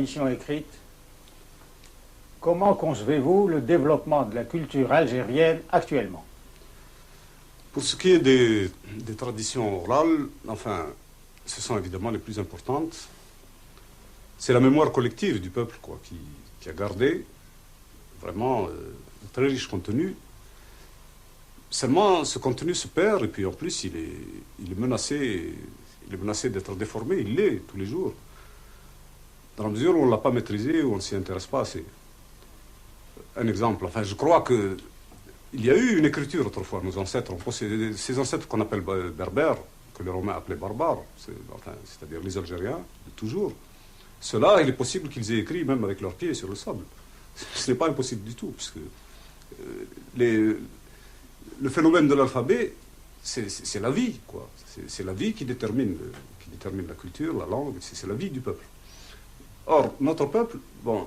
Édition écrite. Comment concevez-vous le développement de la culture algérienne actuellement? Pour ce qui est des traditions orales, enfin, ce sont évidemment les plus importantes. C'est la mémoire collective du peuple qui a gardé vraiment un très riche contenu. Seulement, ce contenu se perd et puis en plus, il est menacé d'être déformé. Il l'est tous les jours. Dans la mesure où on ne l'a pas maîtrisé, où on ne s'y intéresse pas assez. Un exemple, enfin, je crois que il y a eu une écriture autrefois, nos ancêtres, ces ancêtres qu'on appelle berbères, que les Romains appelaient barbares, c'est-à-dire les Algériens, de toujours. Cela, il est possible qu'ils aient écrit même avec leurs pieds sur le sable. Ce n'est pas impossible du tout, puisque le phénomène de l'alphabet, c'est la vie, quoi. C'est la vie qui détermine la culture, la langue, c'est la vie du peuple. Or, notre peuple, bon,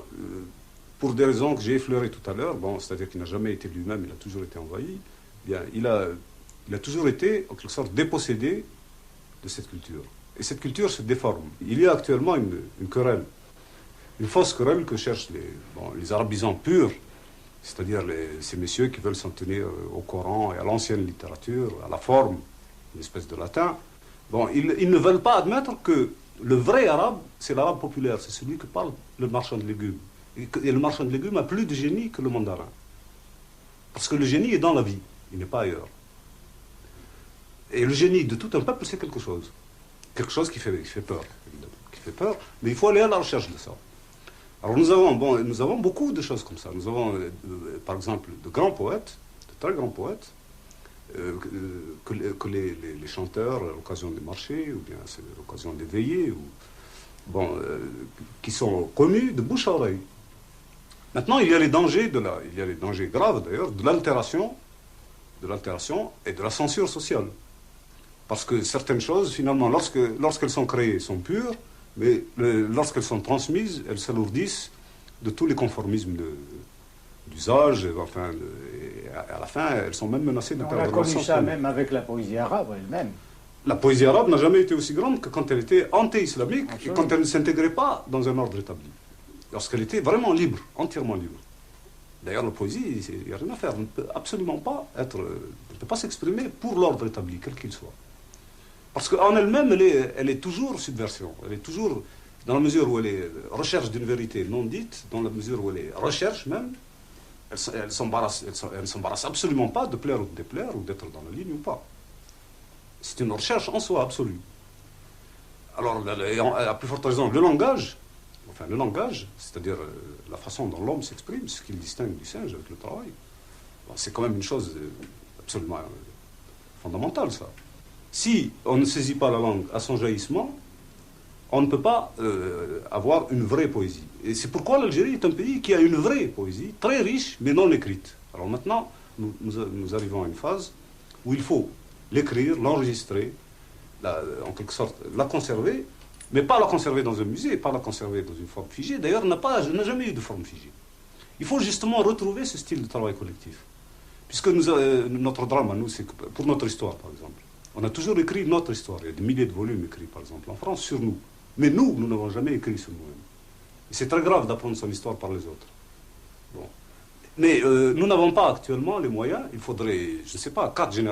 pour des raisons que j'ai effleurées tout à l'heure, bon, c'est-à-dire qu'il n'a jamais été lui-même, il a toujours été envahi, bien, il a toujours été, en quelque sorte, dépossédé de cette culture. Et cette culture se déforme. Il y a actuellement une querelle, une fausse querelle que cherchent les arabisants purs, c'est-à-dire ces messieurs qui veulent s'en tenir au Coran et à l'ancienne littérature, à la forme, une espèce de latin. Bon, ils ne veulent pas admettre que le vrai arabe, c'est l'arabe populaire, c'est celui que parle le marchand de légumes. Et le marchand de légumes a plus de génie que le mandarin. Parce que le génie est dans la vie, il n'est pas ailleurs. Et le génie de tout un peuple, c'est quelque chose. Quelque chose qui fait peur, évidemment. Qui fait peur, mais il faut aller à la recherche de ça. Alors nous avons beaucoup de choses comme ça. Nous avons, par exemple, de grands poètes, de très grands poètes, que les chanteurs, à l'occasion des marchés, ou bien c'est l'occasion des veillées, qui sont connus de bouche à oreille. Maintenant, il y a les dangers graves d'ailleurs, de l'altération et de la censure sociale. Parce que certaines choses, finalement, lorsqu'elles sont créées, sont pures, mais lorsqu'elles sont transmises, elles s'alourdissent de tous les conformismes d'usage, enfin, et à la fin, elles sont même menacées de perdre leur sens. On a connu ça même avec la poésie arabe elle-même. La poésie arabe n'a jamais été aussi grande que quand elle était anti-islamique et quand elle ne s'intégrait pas dans un ordre établi. Lorsqu'elle était vraiment libre, entièrement libre. D'ailleurs, la poésie, il n'y a rien à faire. Elle ne peut absolument pas elle ne peut pas s'exprimer pour l'ordre établi, quel qu'il soit. Parce qu'en elle-même, elle est toujours subversion. Elle est toujours, dans la mesure où elle est recherche d'une vérité non dite, dans la mesure où elle est recherche même, elle ne s'embarrasse absolument pas de plaire ou de déplaire, ou d'être dans la ligne ou pas. C'est une recherche en soi absolue. Alors, à plus forte raison, le langage, c'est-à-dire la façon dont l'homme s'exprime, ce qui le distingue du singe avec le travail, bon, c'est quand même une chose absolument fondamentale, ça. Si on ne saisit pas la langue à son jaillissement, on ne peut pas avoir une vraie poésie. Et c'est pourquoi l'Algérie est un pays qui a une vraie poésie, très riche, mais non écrite. Alors maintenant, nous arrivons à une phase où il faut l'écrire, l'enregistrer, en quelque sorte la conserver, mais pas la conserver dans un musée, pas la conserver dans une forme figée. D'ailleurs, n'a jamais eu de forme figée. Il faut justement retrouver ce style de travail collectif. Puisque notre drame à nous, c'est que pour notre histoire, par exemple, on a toujours écrit notre histoire. Il y a des milliers de volumes écrits, par exemple, en France, sur nous. Mais nous n'avons jamais écrit sur nous-mêmes. Et c'est très grave d'apprendre son histoire par les autres. Bon. Mais nous n'avons pas actuellement les moyens. Il faudrait, je ne sais pas, 4 générations